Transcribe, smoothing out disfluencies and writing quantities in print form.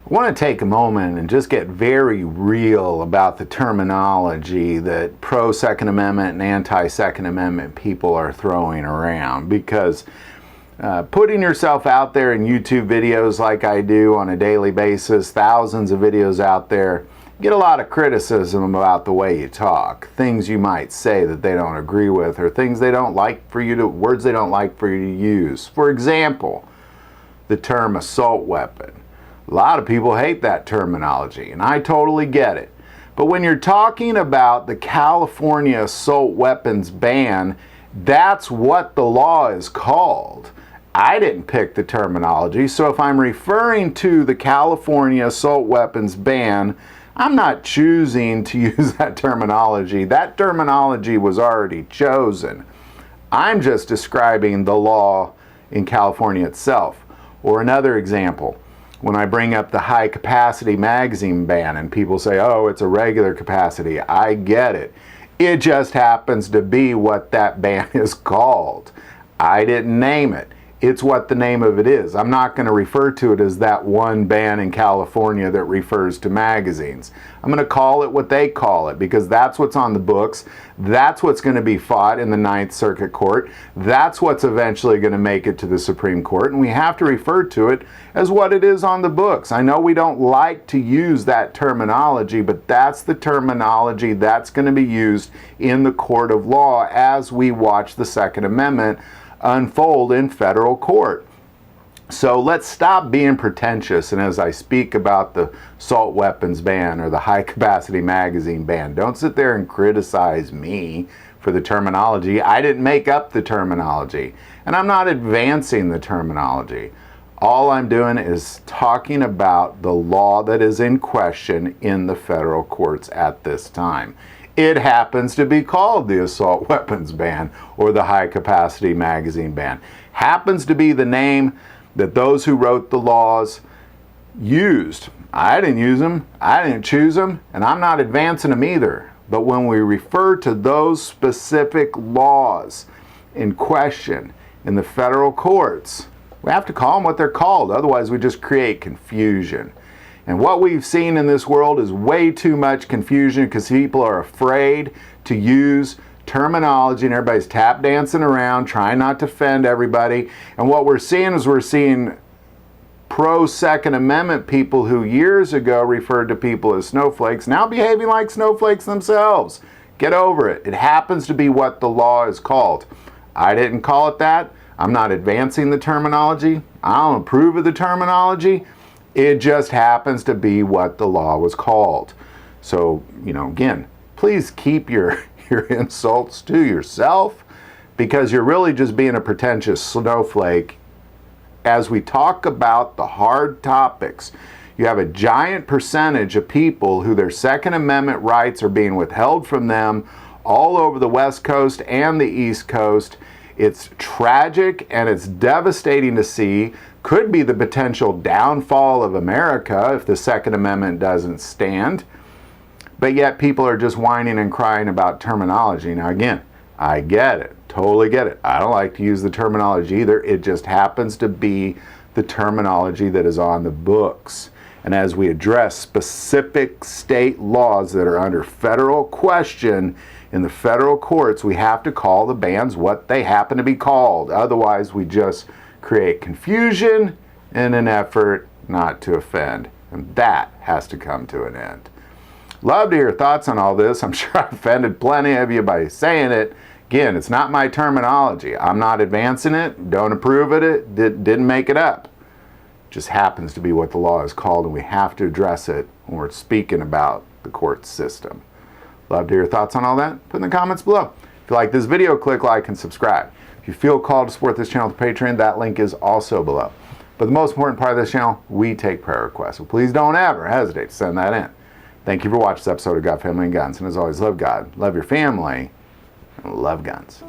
I want to take a moment and just get very real about the terminology that pro-Second Amendment and anti-Second Amendment people are throwing around, because putting yourself out there in YouTube videos like I do on a daily basis, thousands of videos out there, get a lot of criticism about the way you talk, things you might say that they don't agree with, or things they don't like for you to, words they don't like for you to use. For example, the term assault weapon. A lot of people hate that terminology, and I totally get it. But when you're talking about the California assault weapons ban, that's what the law is called. I didn't pick the terminology, so if I'm referring to the California assault weapons ban, I'm not choosing to use that terminology. That terminology was already chosen. I'm just describing the law in California itself. Or another example, when I bring up the high capacity magazine ban and people say, oh, it's a regular capacity, I get it. It just happens to be what that ban is called. I didn't name it. It's what the name of it is. I'm not going to refer to it as that one ban in California that refers to magazines. I'm going to call it what they call it, because that's what's on the books. That's what's going to be fought in the Ninth Circuit Court. That's what's eventually going to make it to the Supreme Court, and we have to refer to it as what it is on the books. I know we don't like to use that terminology, but that's the terminology that's going to be used in the court of law as we watch the Second Amendment unfold in federal court. So let's stop being pretentious, and as I speak about the assault weapons ban or the high capacity magazine ban, don't sit there and criticize me for the terminology. I didn't make up the terminology, and I'm not advancing the terminology. All I'm doing is talking about the law that is in question in the federal courts at this time. It happens to be called the assault weapons ban or the high capacity magazine ban. Happens to be the name that those who wrote the laws used. I didn't use them, I didn't choose them, and I'm not advancing them either. But when we refer to those specific laws in question in the federal courts, we have to call them what they're called, otherwise we just create confusion. And what we've seen in this world is way too much confusion, because people are afraid to use terminology and everybody's tap dancing around, trying not to offend everybody. And what we're seeing is we're seeing pro-Second Amendment people who years ago referred to people as snowflakes now behaving like snowflakes themselves. Get over it. It happens to be what the law is called. I didn't call it that. I'm not advancing the terminology. I don't approve of the terminology. It just happens to be what the law was called. So, again, please keep your insults to yourself, because you're really just being a pretentious snowflake. As we talk about the hard topics, you have a giant percentage of people who their Second Amendment rights are being withheld from them all over the West Coast and the East Coast. It's tragic and it's devastating to see. Could be the potential downfall of America if the Second Amendment doesn't stand. But yet people are just whining and crying about terminology. Now again, I get it, totally get it. I don't like to use the terminology either. It just happens to be the terminology that is on the books. And as we address specific state laws that are under federal question in the federal courts, we have to call the bans what they happen to be called. Otherwise, we just create confusion in an effort not to offend. And that has to come to an end. Love to hear your thoughts on all this. I'm sure I offended plenty of you by saying it. Again, it's not my terminology. I'm not advancing it, don't approve of it, didn't make it up. It just happens to be what the law is called, and we have to address it when we're speaking about the court system. Love to hear your thoughts on all that. Put in the comments below. If you like this video, click like and subscribe. If you feel called to support this channel with Patreon, that link is also below. But the most important part of this channel, we take prayer requests. So please don't ever hesitate to send that in. Thank you for watching this episode of God, Family, and Guns. And as always, love God, love your family, and love guns.